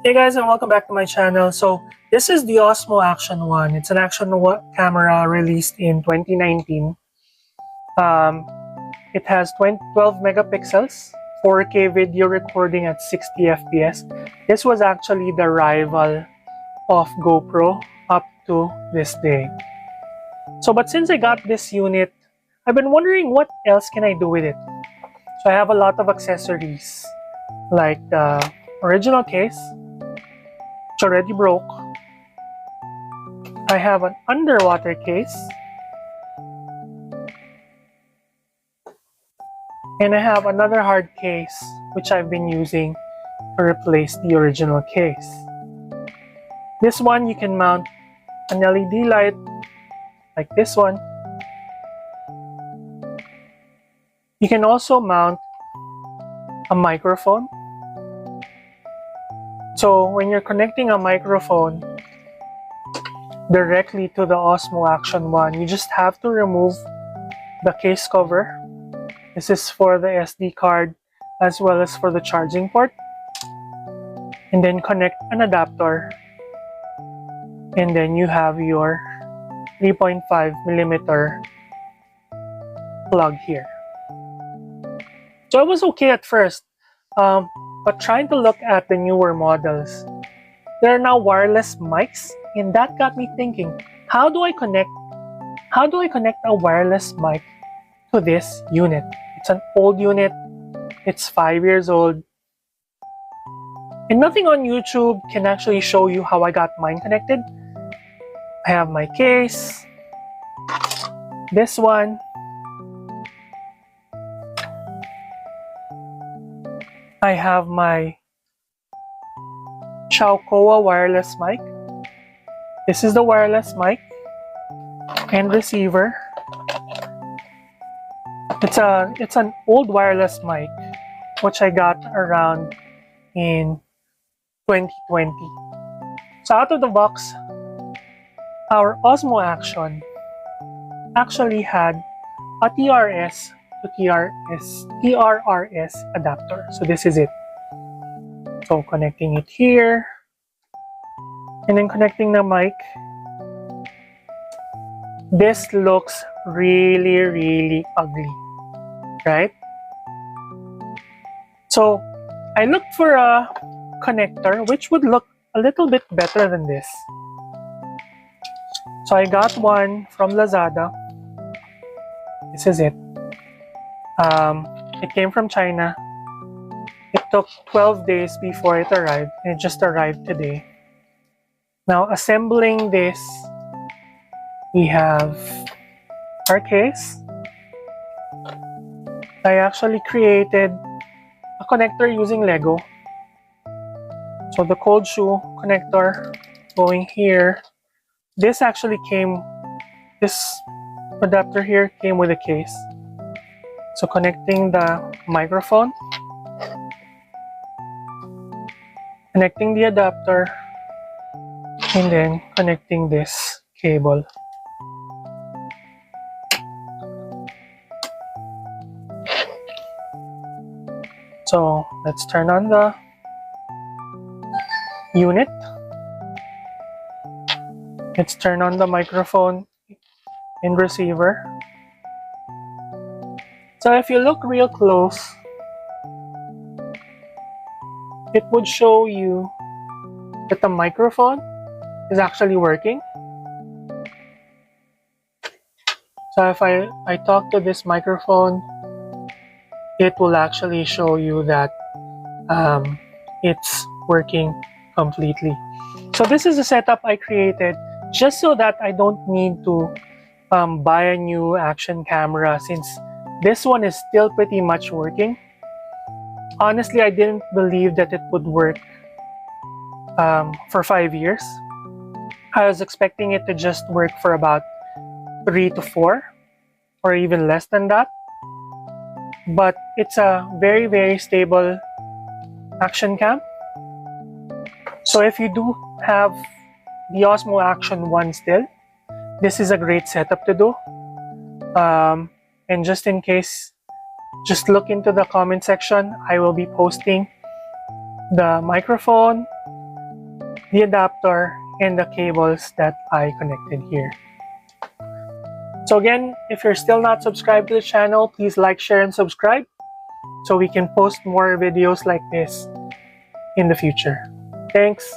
Hey guys, and welcome back to my channel. So this is the Osmo Action 1. It's an action camera released in 2019. It has 12 megapixels, 4K video recording at 60 FPS. This was actually the rival of GoPro up to this day. But since I got this unit, I've been wondering what else can I do with it. So I have a lot of accessories like the original case, which already broke. I have an underwater case, and I have another hard case which I've been using to replace the original case. This one you can mount an LED light like this one. You can also mount a microphone. So when you're connecting a microphone directly to the Osmo Action 1, you just have to remove the case cover. This is for the SD card as well as for the charging port. And then connect an adapter. And then you have your 3.5mm plug here. So it was okay at first. But trying to look at the newer models, there are now wireless mics, and that got me thinking, how do I connect a wireless mic to this unit? It's an old unit, it's 5 years old, and nothing on YouTube can actually show you how I got mine connected. I have my case, this one, I have my Chaucoa wireless mic. This is the wireless mic and receiver. It's an old wireless mic which I got around in 2020. So out of the box, our Osmo Action actually had a TRS to TRRS adapter. So this is it. So connecting it here and then connecting the mic. This looks really ugly, right? So I looked for a connector which would look a little bit better than this. So I got one from Lazada. This is it. It came from China. It took 12 days before it arrived, and it just arrived today. Now, assembling this, we have our case. I actually created a connector using Lego. So the cold shoe connector going here. This adapter here came with a case. So connecting the microphone, connecting the adapter, and then connecting this cable. So let's turn on the unit. Let's turn on the microphone and receiver. So if you look real close, it would show you that the microphone is actually working. So if I talk to this microphone, it will actually show you that it's working completely. So this is a setup I created just so that I don't need to buy a new action camera, since this one is still pretty much working. Honestly, I didn't believe that it would work for 5 years. I was expecting it to just work for about 3 to 4 or even less than that. But it's a very stable action cam. So if you do have the Osmo Action 1 still, this is a great setup to do. And just in case, just look into the comment section. I will be posting the microphone, the adapter, and the cables that I connected here. So again, if you're still not subscribed to the channel, please like, share, and subscribe so we can post more videos like this in the future. Thanks!